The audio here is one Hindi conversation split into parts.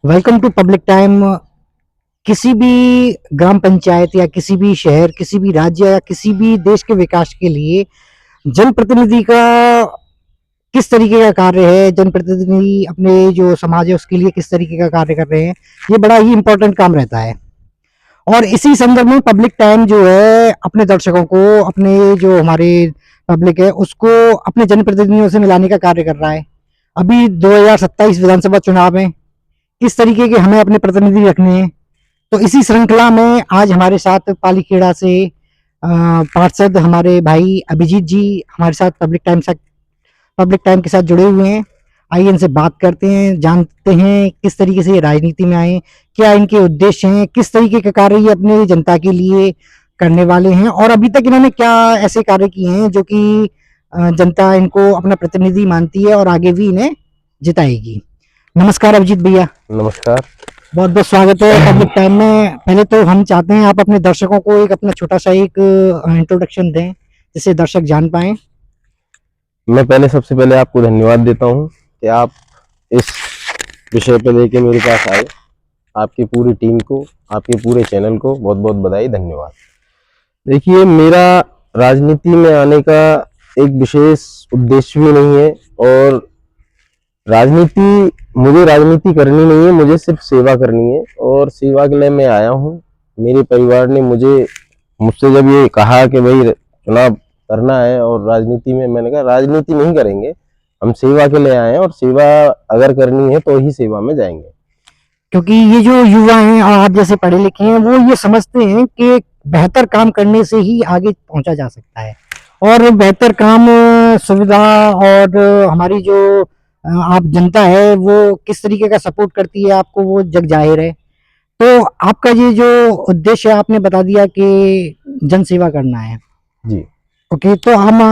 Welcome to public time. किसी भी ग्राम पंचायत या किसी भी शहर, किसी भी राज्य या किसी भी देश के विकास के लिए जनप्रतिनिधि का किस तरीके का कार्य है, जनप्रतिनिधि अपने जो समाज है उसके लिए किस तरीके का कार्य कर रहे हैं, ये बड़ा ही इंपॉर्टेंट काम रहता है। और इसी संदर्भ में पब्लिक टाइम जो है अपने दर्शकों को, अपने जो हमारे पब्लिक है उसको अपने जनप्रतिनिधियों से मिलाने का कार्य कर रहा है। अभी 2027 विधानसभा चुनाव है, किस तरीके के हमें अपने प्रतिनिधि रखने हैं। तो इसी श्रृंखला में आज हमारे साथ पालीखेड़ा से पार्षद हमारे भाई अभिजीत जी हमारे साथ पब्लिक टाइम के साथ जुड़े हुए हैं। आइए इनसे बात करते हैं, जानते हैं किस तरीके से ये राजनीति में आए, क्या इनके उद्देश्य हैं, किस तरीके के कार्य ये अपने जनता के लिए करने वाले हैं और अभी तक इन्होंने क्या ऐसे कार्य किए हैं जो कि जनता इनको अपना प्रतिनिधि मानती है और आगे भी इन्हें जिताएगी। नमस्कार अभिजीत भैया। नमस्कार। बहुत बहुत स्वागत है पब्लिक टाइम में। पहले तो हम चाहते हैं आप अपने दर्शकों को एक अपना छोटा सा एक इंट्रोडक्शन दें जिससे दर्शक जान पाएं। मैं सबसे पहले आपको धन्यवाद देता हूं कि आप इस विषय पे लेके मेरे पास आए। आपकी पूरी टीम को, आपके पूरे चैनल को बहुत बहुत बधाई, धन्यवाद। देखिए, मेरा राजनीति में आने का एक विशेष उद्देश्य भी नहीं है और मुझे राजनीति करनी नहीं है, मुझे सिर्फ सेवा करनी है और सेवा के लिए मैं आया हूँ। मेरे परिवार ने मुझसे जब ये कहा कि भाई चुनाव करना है और राजनीति में, मैंने कहा राजनीति नहीं करेंगे, हम सेवा के लिए आए हैं और सेवा अगर करनी है तो ही सेवा में जाएंगे। क्योंकि ये जो युवा हैं और आप जैसे पढ़े लिखे हैं वो ये समझते हैं कि बेहतर काम करने से ही आगे पहुंचा जा सकता है और बेहतर काम, सुविधा और हमारी जो आप जनता है वो किस तरीके का सपोर्ट करती है आपको, वो जग जाहिर है। तो आपका ये जो उद्देश्य है आपने बता दिया कि जन सेवा करना है जी। ओके, तो हम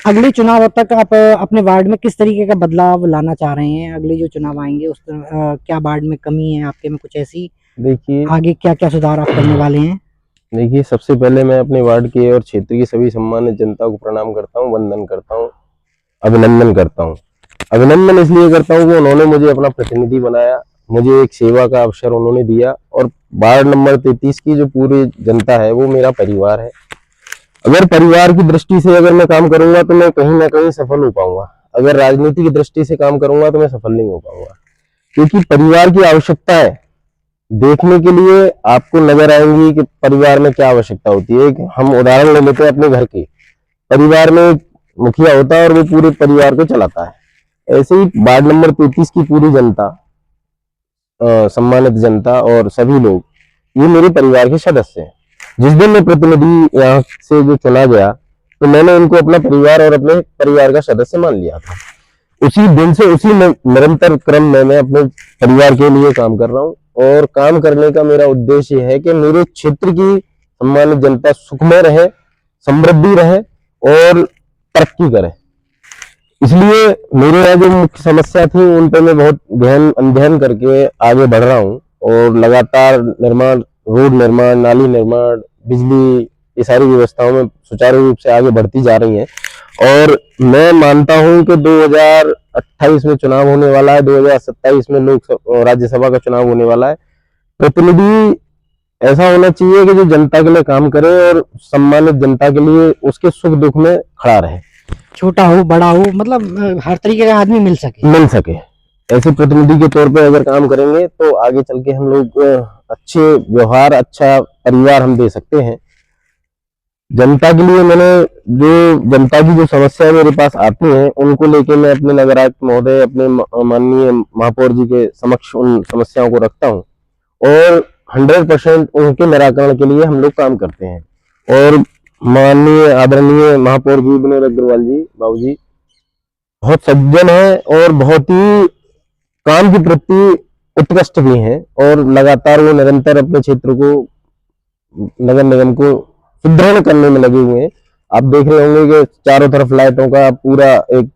अगले चुनाव तक आप अपने वार्ड में किस तरीके का बदलाव लाना चाह रहे हैं? अगले जो चुनाव आएंगे उस क्या वार्ड में कमी है आपके में कुछ ऐसी, देखिए आगे क्या क्या सुधार आप करने वाले हैं? देखिए, सबसे पहले मैं अपने वार्ड के और क्षेत्र की सभी सम्मानित जनता को प्रणाम करता हूँ, वंदन करता हूँ, अभिनंदन करता हूँ। अभिनंदन इसलिए करता हूँ कि उन्होंने मुझे अपना प्रतिनिधि बनाया, मुझे एक सेवा का अवसर उन्होंने दिया और वार्ड नंबर 33 की जो पूरी जनता है वो मेरा परिवार है। अगर परिवार की दृष्टि से अगर मैं काम करूंगा तो मैं कहीं ना कहीं सफल हो पाऊंगा, अगर राजनीति की दृष्टि से काम करूंगा तो मैं सफल नहीं हो पाऊंगा। क्योंकि परिवार की आवश्यकताएं देखने के लिए आपको नजर आएंगी कि परिवार में क्या आवश्यकता होती है। हम उदाहरण ले लेते हैं अपने घर की। परिवार में एक मुखिया होता है और वो पूरे परिवार को चलाता है। ऐसे ही वार्ड नंबर 33 की पूरी जनता, सम्मानित जनता और सभी लोग, ये मेरे परिवार के सदस्य हैं। जिस दिन मैं प्रतिनिधि यहाँ से जो चुना गया तो मैंने इनको अपना परिवार और अपने परिवार का सदस्य मान लिया था। उसी दिन से उसी निरंतर क्रम में मैं अपने परिवार के लिए काम कर रहा हूँ और काम करने का मेरा उद्देश्य है कि मेरे क्षेत्र की सम्मानित जनता सुखमय रहे, समृद्धि रहे और तरक्की करे। इसलिए मेरे यहाँ जो मुख्य समस्या थी उन पर मैं बहुत गहन अध्ययन करके आगे बढ़ रहा हूँ और लगातार निर्माण, रोड निर्माण, नाली निर्माण, बिजली, ये सारी व्यवस्थाओं में सुचारू रूप से आगे बढ़ती जा रही है। और मैं मानता हूं कि 2028 में चुनाव होने वाला है, 2027 में राज्यसभा का चुनाव होने वाला है। प्रतिनिधि ऐसा होना चाहिए कि जो जनता के लिए काम करे और सम्मानित जनता के लिए उसके सुख दुख में खड़ा रहे, छोटा हो बड़ा हो, मतलब हर तरीके का आदमी मिल सके। ऐसे प्रतिनिधि के तौर पे अगर काम करेंगे तो आगे चल के हम लोग अच्छे व्यवहार, अच्छा परिवार हम दे सकते हैं। जनता के लिए जनता की जो समस्याएं मेरे पास आती हैं उनको लेके मैं अपने नगर आयुक्त महोदय, अपने माननीय महापौर जी के समक्ष उन समस्याओं को रखता हूं और 100% उनके निराकरण के लिए हम लोग काम करते हैं। और माननीय आदरणीय महापौर जी विनोद अग्रवाल जी, बाबू जी बहुत सज्जन है और बहुत ही काम के प्रति उत्कृष्ट भी हैं और लगातार वो निरंतर अपने क्षेत्र को, नगर निगम को सुदृढ़ करने में लगे हुए हैं। आप देख रहे होंगे कि चारों तरफ लाइटों का पूरा एक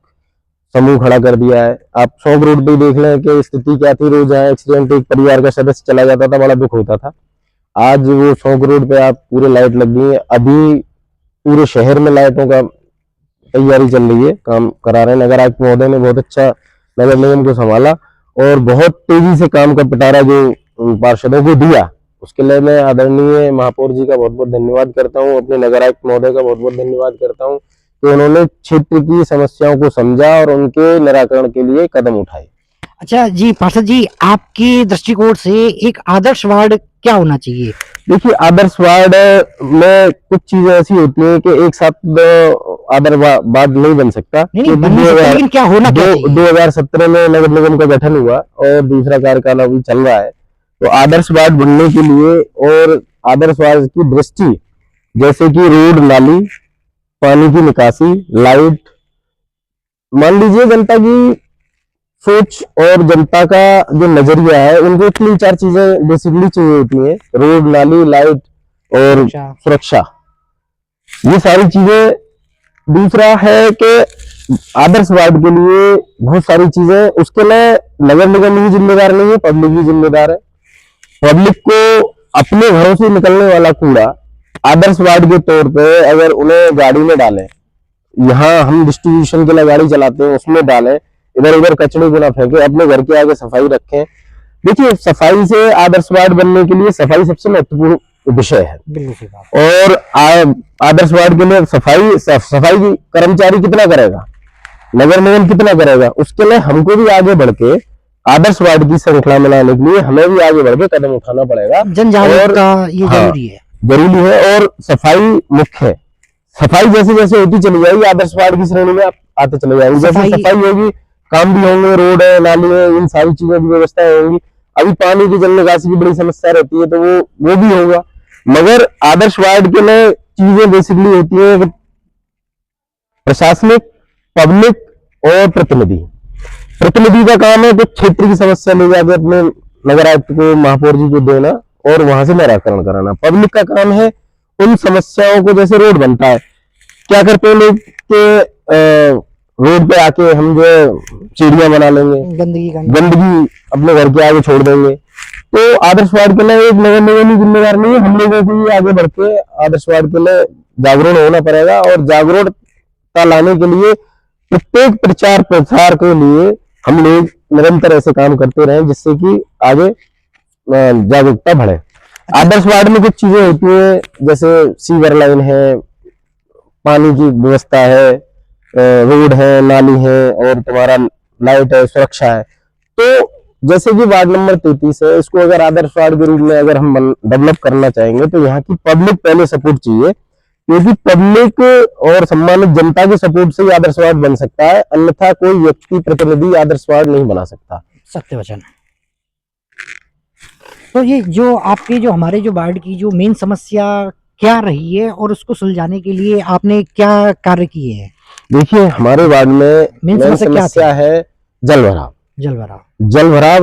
समूह खड़ा कर दिया है। आप शौक रोड पे देख लें कि स्थिति क्या थी, रोज यहाँ एक्सीडेंट, एक परिवार का सदस्य चला जाता था, बड़ा दुख होता था। आज वो शौक रोड पे आप पूरे लाइट लग गई है। अभी पूरे शहर में लाइटों का तैयारी चल रही है, काम करा रहे हैं। नगर आयुक्त महोदय ने बहुत अच्छा नगर निगम को संभाला और बहुत तेजी से काम का पिटारा जो पार्षदों को दिया, उसके लिए मैं आदरणीय महापौर जी का बहुत बहुत धन्यवाद करता हूँ, अपने नगर आयुक्त महोदय का बहुत बहुत धन्यवाद करता हूँ कि उन्होंने क्षेत्र की समस्याओं को समझा और उनके निराकरण के लिए कदम उठाए। अच्छा जी पार्षद जी, आपकी दृष्टिकोण से एक आदर्श वार्ड क्या होना चाहिए? देखिए, आदर्श वार्ड में कुछ चीजें ऐसी होती हैं कि एक साथ आदर्श वार्ड नहीं बन सकता। नहीं बन नहीं सकता, लेकिन क्या होना क्या चाहिए? 2017 में नगर निगम का गठन हुआ और दूसरा कार्यकाल अभी चल रहा है, तो आदर्श वार्ड बनने के लिए और आदर्श वार्ड की दृष्टि, जैसे कि रोड, नाली, पानी की निकासी, लाइट, मान लीजिए जनता की सोच और जनता का जो नजरिया है, उनको 3-4 चीजें बेसिकली चाहिए होती हैं, रोड, नाली, लाइट और सुरक्षा, ये सारी चीजें। दूसरा है कि आदर्श वार्ड के लिए बहुत सारी चीजें, उसके लिए नगर निगम ही जिम्मेदार नहीं है, पब्लिक भी जिम्मेदार है। पब्लिक को अपने घरों से निकलने वाला कूड़ा आदर्श वार्ड के तौर पे अगर उन्हें गाड़ी में डालें, यहाँ हम डिस्ट्रीब्यूशन के लिए गाड़ी चलाते हैं उसमें डालें, इधर उधर कचड़े को ना फेंके, अपने घर के आगे सफाई रखें। देखिए, सफाई से आदर्श वार्ड बनने के लिए सफाई सबसे महत्वपूर्ण विषय है। और आदर्श वार्ड के लिए सफाई की कर्मचारी कितना करेगा, नगर निगम कितना करेगा, उसके लिए हमको भी आगे बढ़ के आदर्श वार्ड की श्रृंखला में लाने के लिए हमें भी आगे बढ़ के कदम उठाना पड़ेगा। जन जागरूकता ये जरूरी है, जरूरी है। और सफाई मुख्य है। सफाई जैसे जैसे होती चली जाएगी, आदर्श वार्ड की श्रेणी में आप आते चले जाएंगे। जैसे सफाई होगी, काम भी होंगे, रोड है, नाली है, इन सारी चीजों की व्यवस्था होंगी। अभी पानी की, जल निकासी की बड़ी समस्या रहती है, तो वो भी होगा। मगर आदर्श वार्ड के लिए चीजें बेसिकली होती है प्रशासनिक, पब्लिक और प्रतिनिधि। प्रतिनिधि का काम है कुछ क्षेत्र की समस्या ले जाकर अपने नगर आयुक्त को, महापौर जी को देना और वहां से निराकरण कराना। पब्लिक का काम है उन समस्याओं को, जैसे रोड बनता है, क्या करते हैं लोग के रोड पे आके हम जो सीढ़ियां बना लेंगे, गंदगी अपने घर के आगे छोड़ देंगे। तो आदर्श वार्ड के लिए एक नगर निगम ही जिम्मेदार नहीं है, हम लोगों को भी आगे बढ़ के आदर्श वार्ड के लिए जागरूक होना पड़ेगा। और जागरूकता लाने के लिए प्रत्येक प्रचार प्रसार के लिए हम लोग निरंतर ऐसे काम करते रहे, जिससे कि आगे जागरूकता बढ़े। आदर्श वार्ड में कुछ चीजें होती हैं, जैसे सीवर लाइन है, पानी की व्यवस्था है, रोड है, नाली है और तुम्हारा लाइट है, सुरक्षा है। तो जैसे कि वार्ड नंबर 33 है, इसको अगर आदर्श वार्ड के रूप में अगर हम डेवलप करना चाहेंगे, तो यहाँ की पब्लिक पहले सपोर्ट चाहिए, क्योंकि पब्लिक और सम्मानित जनता के सपोर्ट से ही आदर्श वार्ड बन सकता है, अन्यथा कोई व्यक्ति प्रतिनिधि आदर्श वार्ड नहीं बना सकता। सत्य वचन। तो ये जो आपके जो हमारे जो वार्ड की जो मेन समस्या क्या रही है और उसको सुलझाने के लिए आपने क्या कार्य किए हैं? देखिए, हमारे वार्ड में मेन समस्या है जल भराव,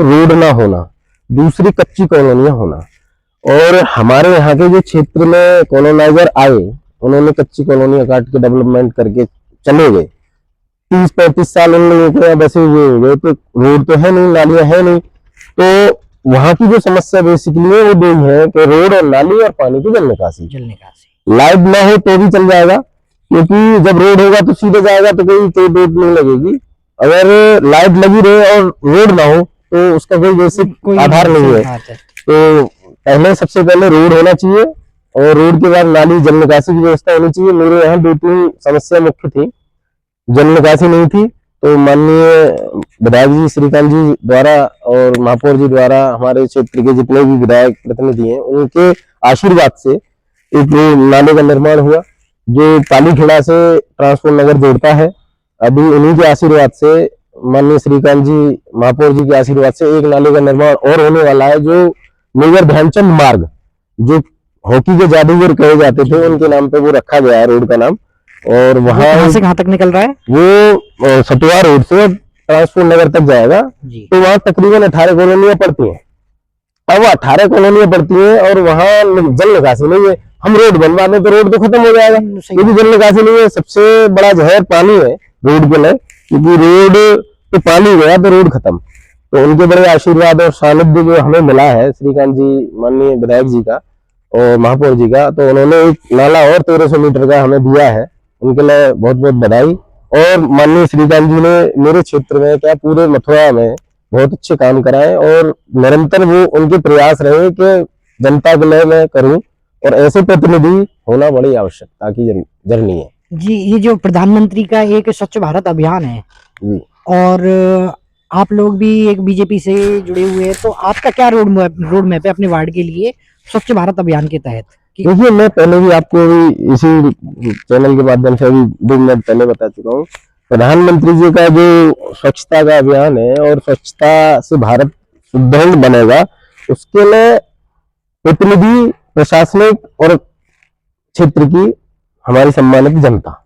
रोड ना होना, दूसरी कच्ची कॉलोनियां होना। और हमारे यहाँ के जो क्षेत्र में कॉलोनाइजर आए, उन्होंने कच्ची कॉलोनियां काट के डेवलपमेंट करके चले गए। 30-35 साल उन लोगों को यहाँ बसे हुए हो गए, तो रोड तो है नहीं, नालियां है नहीं। तो वहां की जो समस्या बेसिकली है वो दो ही है कि रोड और नाली और पानी की जल निकासी। लाइट ना हो तो भी चल जाएगा, क्योंकि जब रोड होगा तो सीधे जाएगा, तो कोई रोड नहीं लगेगी। अगर लाइट लगी रहे और रोड ना हो तो उसका कोई बेसिक आधार नहीं है। तो पहले सबसे पहले रोड होना चाहिए और रोड के बाद नाली, जल निकासी की व्यवस्था होनी चाहिए। मेरे यहाँ 2-3 समस्या मुख्य थी। जल निकासी नहीं थी, तो माननीय विधायक जी श्रीकांत जी द्वारा और महापौर जी द्वारा हमारे क्षेत्र के जितने भी विधायक प्रतिनिधि हैं, उनके आशीर्वाद से एक नाले का निर्माण हुआ, जो पालीखेड़ा से ट्रांसपोर्ट नगर जोड़ता है। अभी उन्हीं के आशीर्वाद से, माननीय श्रीकांत जी महापौर जी के आशीर्वाद से एक नाले का निर्माण और होने वाला है, जो मेजर ध्यानचंद मार्ग, जो हॉकी के जादूगर कहे जाते थे, उनके नाम पे वो रखा गया है रोड का नाम। और वहां से कहां तक निकल रहा है? वो सतुआ रोड से ट्रांसपोर्ट नगर तक जाएगा। तो वहां तकरीबन 18 कॉलोनियां पड़ती हैं। अब 18 कॉलोनियां पड़ती हैं और वहां जल निकासी नहीं है। हम रोड बनवा दें तो रोड तो खत्म हो जाएगा, क्योंकि जल निकासी नहीं है। सबसे बड़ा जहर पानी है रोड के लिए, क्योंकि रोड पे पानी गया तो रोड खत्म। तो उनके बड़े आशीर्वाद और सानिध्य जो हमें मिला है श्रीकांत जी, माननीय विधायक जी का और महापौर जी का, तो उन्होंने एक नाला और 1300 मीटर का हमें दिया है। उनके लिए बहुत बहुत बधाई। और माननीय श्रीकांत जी ने मेरे क्षेत्र में क्या पूरे मथुरा में बहुत अच्छे काम कराएं और निरंतर वो उनके प्रयास रहे कि जनता के लिए मैं करूं, और ऐसे प्रतिनिधि होना बड़ी आवश्यकता की जर्नी है। जी, ये जो प्रधानमंत्री का एक स्वच्छ भारत अभियान है जी और आप लोग भी एक बीजेपी से जुड़े हुए हैं, तो आपका क्या रोड मैप है अपने वार्ड के लिए स्वच्छ भारत अभियान के तहत? देखिए, मैं पहले भी आपको अभी इसी चैनल के माध्यम से अभी 2 मिनट पहले बता चुका हूँ। प्रधानमंत्री जी का जो स्वच्छता का अभियान है और स्वच्छता से भारत सुदृढ़ बनेगा, उसके लिए प्रतिनिधि, प्रशासनिक और क्षेत्र की हमारी सम्मानित जनता,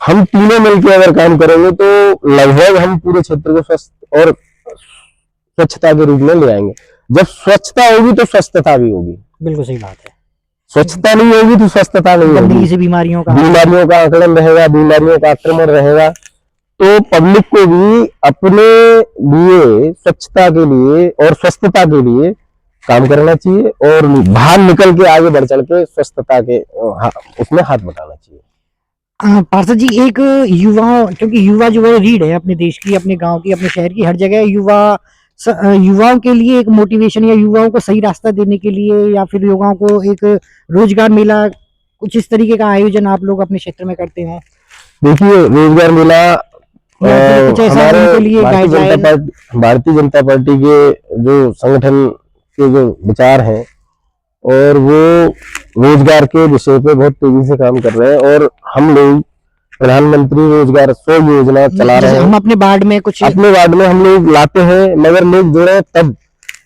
हम तीनों मिलकर अगर काम करेंगे तो लगभग हम पूरे क्षेत्र को स्वस्थ और स्वच्छता के रूप में ले आएंगे। जब स्वच्छता होगी तो स्वस्थता भी होगी। बिल्कुल सही बात है। स्वच्छता नहीं होगी तो स्वस्थता नहीं गंदगी होगी, से बीमारियों का आकलन रहेगा, बीमारियों का आक्रमण रहेगा। तो पब्लिक को भी अपने लिए स्वच्छता के लिए और स्वस्थता के लिए काम करना चाहिए और बाहर निकल के आगे बढ़ चढ़ के स्वस्थता के उसमें हाथ बटाना चाहिए। पार्षद जी, एक युवा, क्योंकि युवा जो है रीढ़ है अपने देश की, अपने गांव की, अपने शहर की, हर जगह युवाओं के लिए एक मोटिवेशन या युवाओं को सही रास्ता देने के लिए या फिर युवाओं को एक रोजगार मेला, कुछ इस तरीके का आयोजन आप लोग अपने क्षेत्र में करते हैं? देखिए, रोजगार मेला कुछ ऐसा हमारे उनके लिए भारतीय जनता पार्टी के जो संगठन के जो विचार हैं और वो रोजगार के विषय पे बहुत तेजी से काम कर रहे हैं, और हम लोग प्रधानमंत्री रोजगार 100 योजना चला रहे हैं। हम अपने वार्ड में हम लोग लाते हैं, मगर लोग जुड़े तब।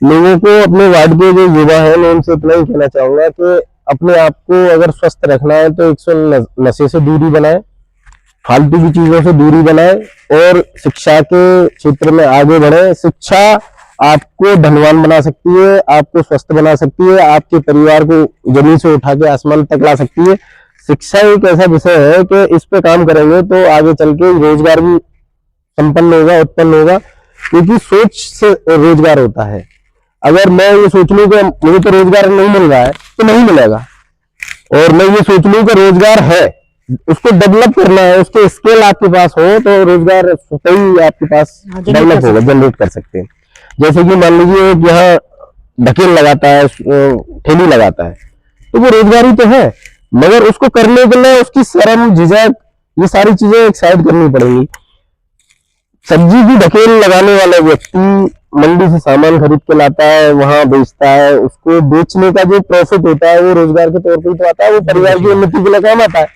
लोगों को अपने वार्ड के जो युवा हैं, मैं उनसे इतना ही कहना चाहूंगा कि अपने आप को अगर स्वस्थ रखना है तो 100 नशे से दूरी बनाए, फालतू की चीजों से दूरी बनाए और शिक्षा के क्षेत्र में आगे बढ़े। शिक्षा आपको धनवान बना सकती है, आपको स्वस्थ बना सकती है, आपके परिवार को जमीन से उठा के आसमान तक ला सकती है। शिक्षा एक ऐसा विषय है कि इस पे काम करेंगे तो आगे चल के रोजगार भी संपन्न होगा, उत्पन्न होगा, क्योंकि सोच से रोजगार होता है। अगर मैं ये सोच लूं कि मुझे तो रोजगार नहीं मिल रहा है तो नहीं मिलेगा, और मैं ये सोच लूं कि रोजगार है, उसको डेवलप करना है, उसके स्केल आपके पास हो तो रोजगार सही आपके पास डेवलप होगा, जनरेट कर सकते हैं। जैसे कि मान लीजिए यहाँ ढकेल लगाता है, ठेली लगाता है, तो वो रोजगार ही तो है, मगर उसको करने के लिए उसकी शर्म, झिझक, ये सारी चीजें एक साइड करनी पड़ेंगी। सब्जी की ढकेल लगाने वाला व्यक्ति मंडी से सामान खरीद के लाता है, वहां बेचता है, उसको बेचने का जो प्रॉफिट होता है वो रोजगार के तौर पर तो आता है, वो परिवार की उन्नति के लिए काम आता है।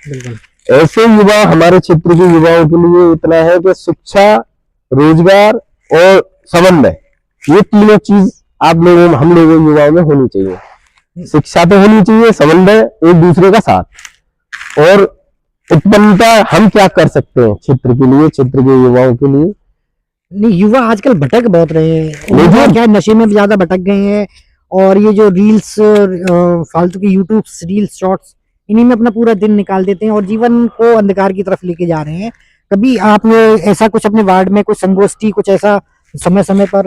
ऐसे युवा हमारे क्षेत्र के युवाओं के लिए इतना है कि शिक्षा, रोजगार और समन्वय, ये तीनों चीज आप लोगों, हम लोगों युवाओं में होनी चाहिए। शिक्षा तो होनी चाहिए, समन्वय, एक दूसरे का साथ, और उत्पन्नता हम क्या कर सकते हैं क्षेत्र के लिए, क्षेत्र के युवाओं के लिए। नहीं, युवा आजकल भटक बहुत रहे हैं, क्या नशे में ज्यादा भटक गए हैं, और ये जो रील्स, फालतू की यूट्यूब रील्स, शॉर्ट्स, इन्हीं में अपना पूरा दिन निकाल देते हैं और जीवन को अंधकार की तरफ लेके जा रहे हैं। कभी आपने ऐसा कुछ अपने वार्ड में कुछ संगोष्ठी, कुछ ऐसा समय समय पर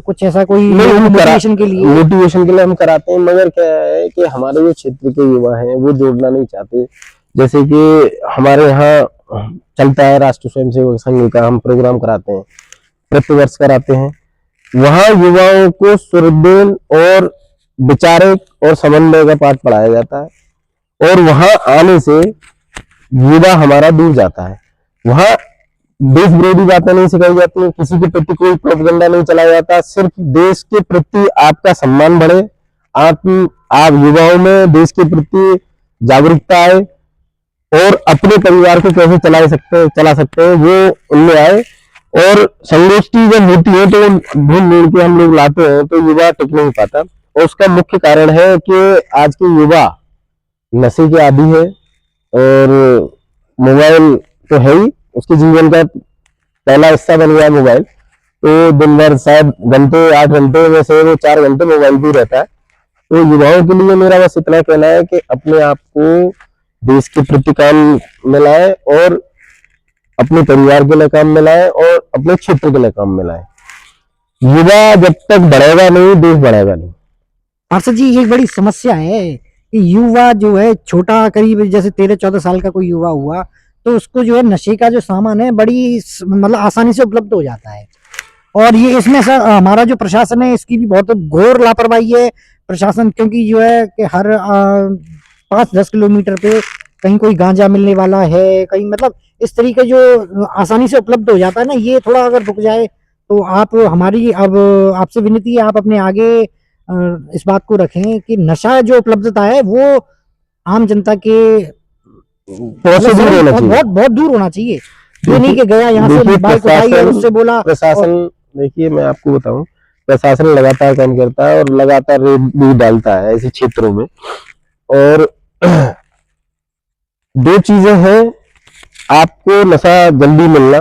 कुछ ऐसा कोई मोटिवेशन के लिए हम कराते हैं, मगर क्या है कि हमारे जो क्षेत्र के युवा हैं वो जोड़ना नहीं चाहते। जैसे कि हमारे यहाँ चलता है राष्ट्रीय स्वयंसेवक संघ का, हम प्रोग्राम कराते हैं, प्रतिवर्ष कराते हैं। वहाँ युवाओं को सुदृढ़ और विचारक और समन्वय का पाठ पढ़ाया जाता है, और वहां आने से युवा हमारा दूर जाता है। वहां देश विरोधी बातें नहीं सिखाई जाती, किसी के प्रति कोई प्रोपेगेंडा नहीं चलाया जाता, सिर्फ देश के प्रति आपका सम्मान बढ़े, आप युवाओं में देश के प्रति जागरूकता आए और अपने परिवार को कैसे चला सकते हैं वो उनमें आए। और संगोष्ठी जब होती है तो ढूंढ के हम लोग लाते हैं तो युवा टिक नहीं पाता, और उसका मुख्य कारण है कि आज के युवा नशे के आदी है, और मोबाइल तो है ही, उसके जीवन का पहला हिस्सा बन गया मोबाइल। तो दिन भर शायद घंटे, 8 घंटे में से वो 4 घंटे मोबाइल भी रहता है। तो युवाओं के लिए मेरा बस इतना कहना है कि अपने आप को देश के प्रति काम में लाए, और अपने परिवार के लिए काम में लाए, और अपने क्षेत्र के लिए काम में लाए। युवा जब तक बढ़ेगा नहीं, देश बढ़ेगा नहीं। पार्षद जी, एक बड़ी समस्या है कि युवा जो है छोटा, करीब जैसे 13-14 साल का कोई युवा हुआ तो उसको जो है नशे का जो सामान है बड़ी मतलब आसानी से उपलब्ध हो जाता है, और ये इसमें सर हमारा जो प्रशासन है इसकी भी बहुत घोर लापरवाही है प्रशासन, क्योंकि जो है कि हर 5-10 किलोमीटर पे कहीं कोई गांजा मिलने वाला है, कहीं मतलब इस तरीके जो आसानी से उपलब्ध हो जाता है ना, ये थोड़ा अगर रुक जाए तो आप हमारी अब आपसे विनती है, आप अपने आगे इस बात को रखें कि नशा जो उपलब्धता है वो आम जनता के पहुंच से दूर होना बहुत चाहिए। बहुत बहुत दूर होना चाहिए। ये नहीं कि गया यहाँ से देखिए बाइक उठाई और उससे बोला प्रशासन, देखिए मैं आपको बताऊं, प्रशासन लगातार काम करता है और लगातार रेड भी डालता है ऐसे क्षेत्रों में। और दो चीजें हैं, आपको नशा जल्दी मिलना,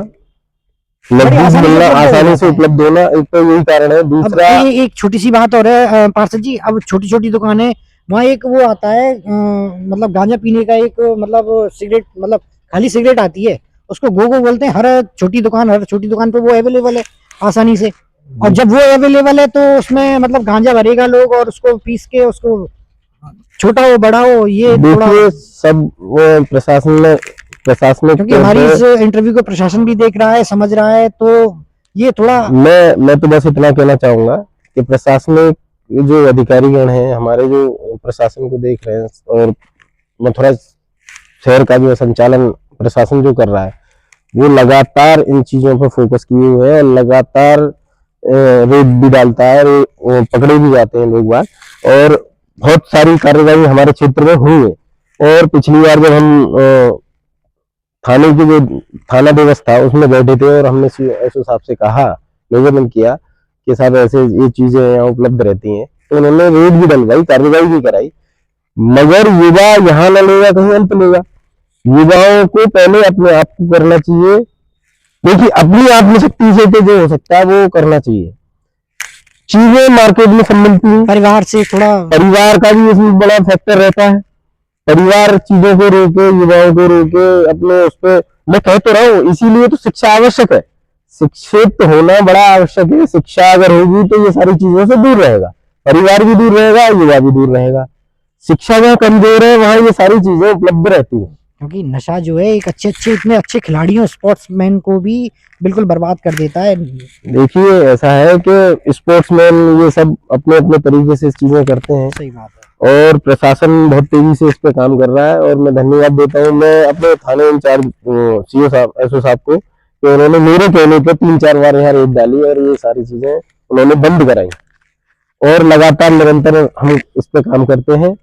बड़ी नजदीक आसानी से मिलना, उपलब्ध हो आसानी जाता से है। उपलब्ध होना, एक तो यही कारण है। अब दूसरा एक छोटी सी बात और है पार्षद जी, अब छोटी छोटी दुकानें, वहाँ एक वो आता है मतलब गांजा पीने का एक मतलब सिगरेट, मतलब खाली सिगरेट आती है, उसको गो गो बोलते हैं। हर छोटी दुकान पे वो अवेलेबल है आसानी से, और जब वो अवेलेबल है तो उसमें मतलब गांजा भरेगा लोग और उसको पीस के उसको छोटा हो बड़ा हो, ये थोड़ा, देखिए सब वो प्रशासनिक क्योंकि तौर हमारी पे, इस इंटरव्यू को प्रशासन भी देख रहा है, समझ रहा है, तो ये थोड़ा मैं तो बस इतना कहना चाहूंगा कि प्रशासनिक जो अधिकारीगण हैं हमारे, जो प्रशासन को देख रहे हैं, और मथुरा शहर का जो संचालन प्रशासन जो कर रहा है, वो लगातार इन चीजों पर फोकस किए हुए हैं, लगातार रेड भी डालता है, और पकड़े भी जाते हैं लोग बाग, और बहुत सारी कार्रवाई हमारे क्षेत्र में हुई है। और पिछली बार जब हम थाने की जो थाना दिवस था उसमें बैठे थे और हमने एसओ साहब से कहा, निवेदन किया कि साहब ऐसे ये चीजें यहाँ उपलब्ध रहती हैं, तो उन्होंने रेड भी डलवाई, कार्रवाई भी कराई। मगर युवा यहाँ न लेगा कहीं अंत लेगा। युवाओं को पहले अपने आप को करना चाहिए, देखिए अपनी आत्मशक्ति से तो जो हो सकता है वो करना चाहिए। चीजें मार्केट में सब मिलती हैं, परिवार से थोड़ा, परिवार का भी इसमें बड़ा फैक्टर रहता है। परिवार चीजों को रोके, युवाओं को रोके, अपने उस पर, मैं कह तो रहा हूँ, इसीलिए तो शिक्षा आवश्यक है, शिक्षित होना बड़ा आवश्यक है। शिक्षा अगर होगी तो ये सारी चीजों से दूर रहेगा, परिवार भी दूर रहेगा, युवा भी दूर रहेगा। शिक्षा जहाँ कमजोर है वहां ये सारी चीजें उपलब्ध रहती है। क्योंकि नशा जो है एक इतने अच्छे खिलाड़ियों, स्पोर्ट्समैन को भी बिल्कुल बर्बाद कर देता है। देखिए ऐसा है कि स्पोर्ट्समैन ये सब अपने अपने तरीके से चीजें करते हैं, सही बात है। और प्रशासन बहुत तेजी से इस पे काम कर रहा है, और मैं धन्यवाद देता हूँ मैं अपने थाने इंचार्ज सीओ साहब, एसओ साहब को, कि उन्होंने मेरे कहने पे 3-4 बार यहाँ रेड डाली और ये सारी चीजें उन्होंने बंद कराई, और लगातार निरंतर हम इस पे काम करते हैं।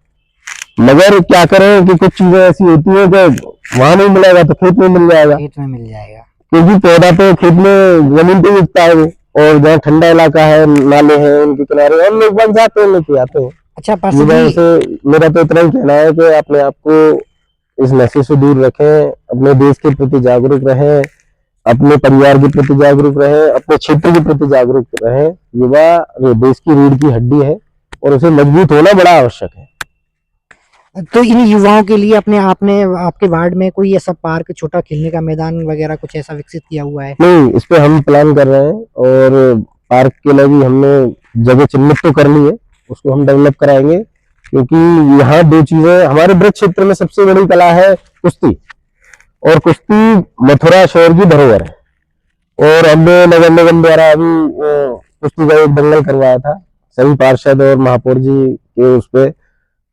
मगर क्या करें कि कुछ चीजें ऐसी होती है कि वहां नहीं मिलेगा तो खेत में मिल जाएगा, खेत में मिल जाएगा। क्योंकि पौधा तो खेत में जमीन पे उगता है वो, और जहाँ ठंडा इलाका है, नाले हैं उनके किनारे, और लोग बन जाते हैं, लेके आते हैं। अच्छा इस पार्षद वजह जी, से मेरा तो इतना ही कहना है कि अपने आप को इस नशे से दूर रखें, अपने देश के प्रति जागरूक रहें, अपने परिवार के प्रति जागरूक रहें, अपने क्षेत्र के प्रति जागरूक रहें। युवा देश की रीढ़ की हड्डी है और उसे मजबूत होना बड़ा आवश्यक है। तो इन युवाओं के लिए अपने आपने आपके वार्ड में कोई ऐसा पार्क, छोटा खेलने का मैदान वगैरह कुछ ऐसा विकसित किया हुआ है? नहीं, इस पे हम प्लान कर रहे हैं, और पार्क के लिए भी हमने जगह चिन्हित तो कर ली है, उसको हम डेवलप कराएंगे। क्योंकि यहाँ दो चीजें, हमारे ब्रज क्षेत्र में सबसे बड़ी कला है कुश्ती, और कुश्ती मथुरा शहर की धरोहर है। और हमने नगर निगम द्वारा अभी कुश्ती का एक दंगल करवाया था, सभी पार्षद और महापौर जी के उस पे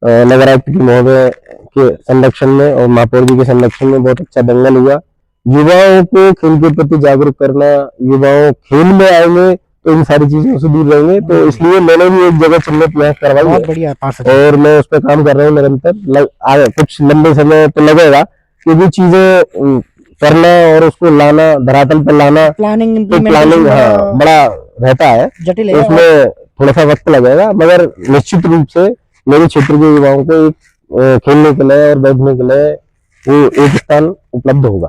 नगर आयुक्त की महोदय के संरक्षण में और महापौर जी के संरक्षण में बहुत अच्छा दंगल हुआ। युवाओं को खेल के प्रति जागरूक करना, युवाओं खेल में आएंगे तो इन सारी चीजों से दूर रहेंगे, तो इसलिए मैंने भी एक जगह चिन्हित यहाँ करवाई बहुत है, बढ़िया पार्षद जी। और मैं उस पर काम कर रहा हूँ निरंतर। कुछ लंबे समय तो लगेगा, क्योंकि चीजें करना और उसको लाना, धरातल पर लाना, प्लानिंग तो प्लानिंग इम्प्लीमेंटेशन बड़ा रहता है, जटिल है। और उसमें थोड़ा सा वक्त लगेगा। मगर निश्चित रूप से मेरे क्षेत्र के युवाओं को एक खेलने के लिए और बैठने के लिए वो एक स्थान उपलब्ध होगा।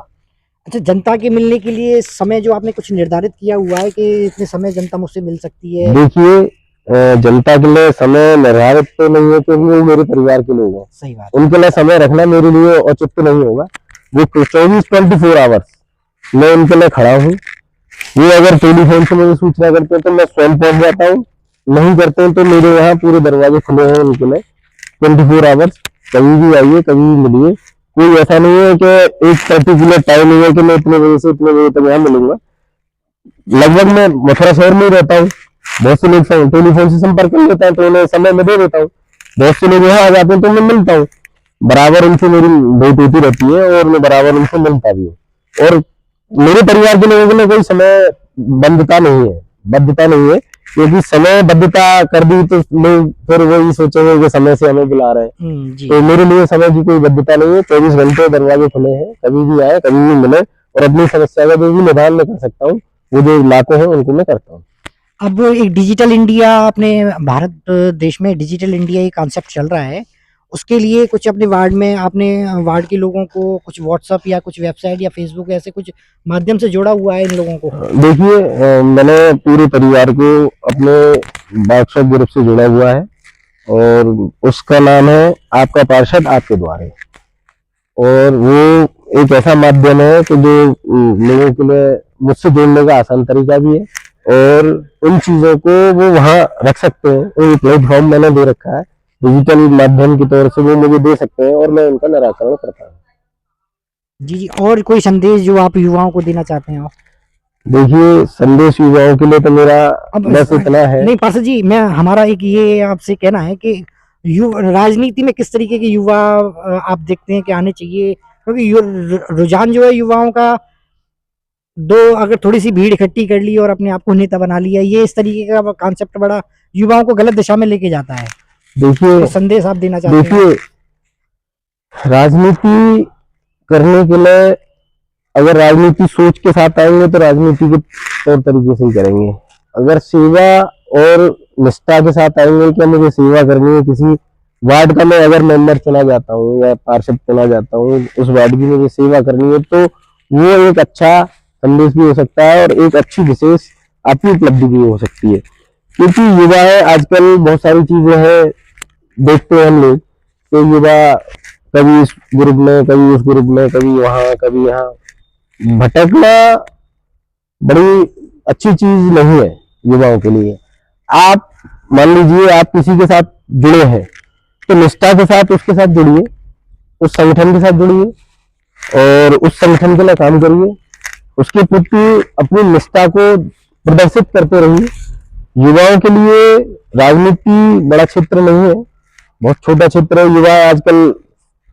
अच्छा, जनता के मिलने के लिए समय जो आपने कुछ निर्धारित किया हुआ है कि इतने समय जनता मुझसे मिल सकती है? देखिए जनता के लिए समय निर्धारित तो नहीं है, क्योंकि वो मेरे परिवार के लोग हैं, सही बात। उनके लिए समय रखना मेरे लिए औचित्य तो नहीं होगा। वो 24 आवर्स मैं उनके लिए खड़ा हूँ। वो अगर टेलीफोन से मुझे सूचना करते हैं तो मैं स्वयं पहुंच जाता हूँ, नहीं करते हैं तो मेरे यहाँ पूरे दरवाजे खुले हैं उनके लिए 24 आवर्स। कभी भी आइए, कभी भी मिलिए। कोई ऐसा नहीं है कि एक पर्टिकुलर टाइम है कि मैं इतने बजे से इतने बजे तक यहाँ मिलूंगा। लगभग मैं मथुरा शहर में ही रहता हूँ। बहुत से लोग टेलीफोन से संपर्क कर लेते हैं तो उन्हें समय में दे देता हूँ। बहुत से लोग यहाँ आ जाते हैं तो मैं मिलता हूँ, बराबर उनसे मेरी भेंट होती रहती है और मैं बराबर उनसे मिलता भी हूँ। और मेरे परिवार के लोगों के लिए कोई समय बद्धता नहीं है, क्योंकि समय बद्धता कर दी तो लोग फिर वही सोचेंगे कि समय से हमें बुला रहे हैं। जी। तो मेरे लिए समय की कोई बद्धता नहीं है, 24 घंटे दरवाजे खुले हैं, कभी भी आए कभी भी मिले, और अपनी समस्या का जो भी निदान मैं कर सकता हूँ वो जो लाते हैं उनको मैं करता हूँ। अब एक डिजिटल इंडिया अपने भारत देश में डिजिटल इंडिया ये कॉन्सेप्ट चल रहा है, उसके लिए कुछ अपने वार्ड में आपने वार्ड के लोगों को कुछ व्हाट्सएप या कुछ वेबसाइट या फेसबुक ऐसे कुछ माध्यम से जोड़ा हुआ है इन लोगों को? देखिए, मैंने पूरे परिवार को अपने व्हाट्सएप ग्रुप से जोड़ा हुआ है और उसका नाम है आपका पार्षद आपके द्वारे। और वो एक ऐसा माध्यम है कि जो लोगों के लिए मुझसे जोड़ने का आसान तरीका भी है, और उन चीजों को वो वहां रख सकते हैं। एक प्लेटफॉर्म मैंने दे रखा है डिजिटल माध्यम के तौर से, वो मुझे दे सकते हैं और मैं उनका निराकरण करता हूँ। जी, जी। और कोई संदेश जो आप युवाओं को देना चाहते हो? देखिए, संदेश युवाओं के लिए तो मेरा अब बस इतना है। नहीं पार्षद जी, मैं हमारा एक ये आपसे कहना है कि राजनीति में किस तरीके के युवा आप देखते हैं कि आने चाहिए? क्योंकि रुझान जो है युवाओं का, दो अगर थोड़ी सी भीड़ इकट्ठी कर ली और अपने आप को नेता बना लिया, ये इस तरीके का कॉन्सेप्ट बड़ा युवाओं को गलत दिशा में लेके जाता है। देखिए, तो संदेश आप देना चाहते हैं? देखिए, राजनीति करने के लिए अगर राजनीति सोच के साथ आएंगे तो राजनीति के तौर तरीके से ही करेंगे। अगर सेवा और निष्ठा के साथ आएंगे कि मुझे सेवा करनी है, किसी वार्ड का मैं अगर मेंबर चुना जाता हूँ या पार्षद चुना जाता हूँ, उस वार्ड की मुझे सेवा करनी है, तो वो एक अच्छा संदेश भी हो सकता है और एक अच्छी विशेष आपकी उपलब्धि भी हो सकती है। क्योंकि युवा है, आजकल बहुत सारी चीजें हैं, देखते हैं हम लोग तो युवा कभी इस ग्रुप में, कभी उस ग्रुप में, कभी वहां कभी यहाँ भटकना बड़ी अच्छी चीज नहीं है युवाओं के लिए। आप मान लीजिए आप किसी के साथ जुड़े हैं तो निष्ठा के साथ उसके साथ जुड़िए, उस संगठन के साथ जुड़िए और उस संगठन के लिए काम करिए, उसके प्रति अपनी निष्ठा को प्रदर्शित करते रहिए। युवाओं के लिए राजनीति बड़ा क्षेत्र नहीं है, बहुत छोटा क्षेत्र है। युवा आजकल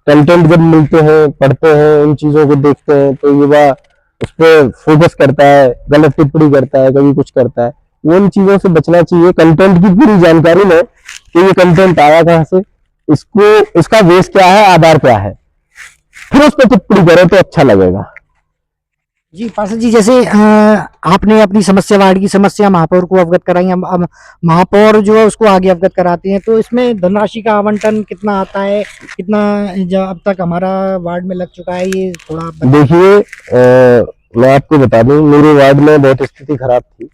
कंटेंट जब मिलते हैं, पढ़ते हैं, उन चीजों को देखते हैं तो युवा उस पर फोकस करता है, गलत टिप्पणी करता है, कभी कुछ करता है। वो उन चीजों से बचना चाहिए। कंटेंट की पूरी जानकारी में कि ये कंटेंट आया कहाँ से, इसको इसका बेस क्या है, आधार क्या है, फिर उस पर टिप्पणी करें तो अच्छा लगेगा। जी पार्षद जी, जैसे आपने अपनी समस्या, वार्ड की समस्या महापौर को अवगत कराई, अब महापौर जो है उसको आगे अवगत कराते हैं, तो इसमें धनराशि का आवंटन कितना आता है, कितना जो अब तक हमारा वार्ड में लग चुका है, ये थोड़ा आप बताएं। देखिए, मैं आपको बता दूं, मेरे वार्ड में बहुत स्थिति खराब थी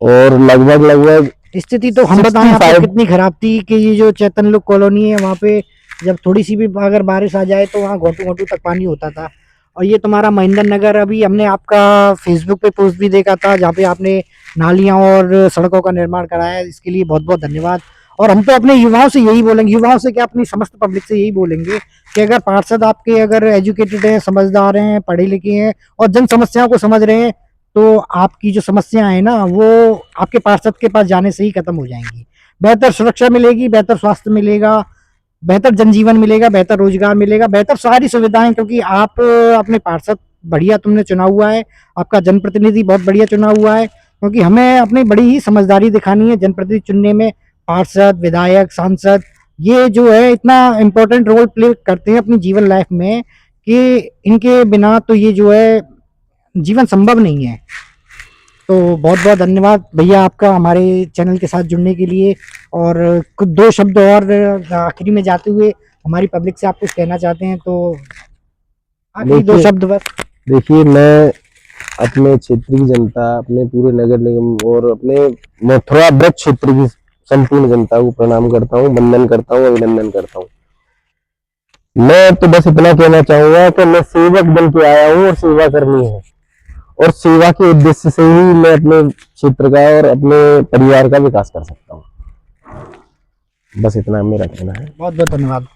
और लगभग स्थिति तो हम बताएं आपको 65 कितनी खराब थी कि ये जो चैतन लोक कॉलोनी है वहाँ पे जब थोड़ी सी भी अगर बारिश आ जाए तो वहाँ घोटू घोटू तक पानी होता था। और ये तुम्हारा महेंद्र नगर, अभी हमने आपका फेसबुक पे पोस्ट भी देखा था जहाँ पे आपने नालियाँ और सड़कों का निर्माण कराया, इसके लिए बहुत बहुत धन्यवाद। और हम तो अपने युवाओं से यही बोलेंगे, युवाओं से क्या अपनी समस्त पब्लिक से यही बोलेंगे कि अगर पार्षद आपके अगर एजुकेटेड हैं, समझदार हैं, पढ़े लिखे हैं और जन समस्याओं को समझ रहे हैं, तो आपकी जो समस्याएं हैं ना वो आपके पार्षद के पास जाने से ही खत्म हो जाएंगी। बेहतर सुरक्षा मिलेगी, बेहतर स्वास्थ्य मिलेगा, बेहतर जनजीवन मिलेगा, बेहतर रोजगार मिलेगा, बेहतर सारी सुविधाएं, क्योंकि आप अपने पार्षद बढ़िया तुमने चुना हुआ है, आपका जनप्रतिनिधि बहुत बढ़िया चुना हुआ है। क्योंकि हमें अपनी बड़ी ही समझदारी दिखानी है जनप्रतिनिधि चुनने में। पार्षद, विधायक, सांसद ये जो है इतना इम्पोर्टेंट रोल प्ले करते हैं अपनी जीवन लाइफ में कि इनके बिना तो ये जो है जीवन संभव नहीं है। तो बहुत बहुत धन्यवाद भैया आपका हमारे चैनल के साथ जुड़ने के लिए। और कुछ दो शब्द और आखिरी में जाते हुए हमारी पब्लिक से आप कुछ कहना चाहते हैं तो आखिरी दो शब्द बस। देखिए, मैं अपने क्षेत्र की जनता, अपने पूरे नगर निगम और अपने मथुरा ब्रज क्षेत्र की संपूर्ण जनता को प्रणाम करता हूँ, वंदन करता हूँ, अभिनंदन करता हूँ। मैं तो बस इतना कहना चाहूंगा कि मैं सेवक बन के आया हूँ और सेवा करनी है, और सेवा के उद्देश्य से ही मैं अपने क्षेत्र का और अपने परिवार का विकास कर सकता हूँ। बस इतना मेरा कहना है। बहुत बहुत धन्यवाद।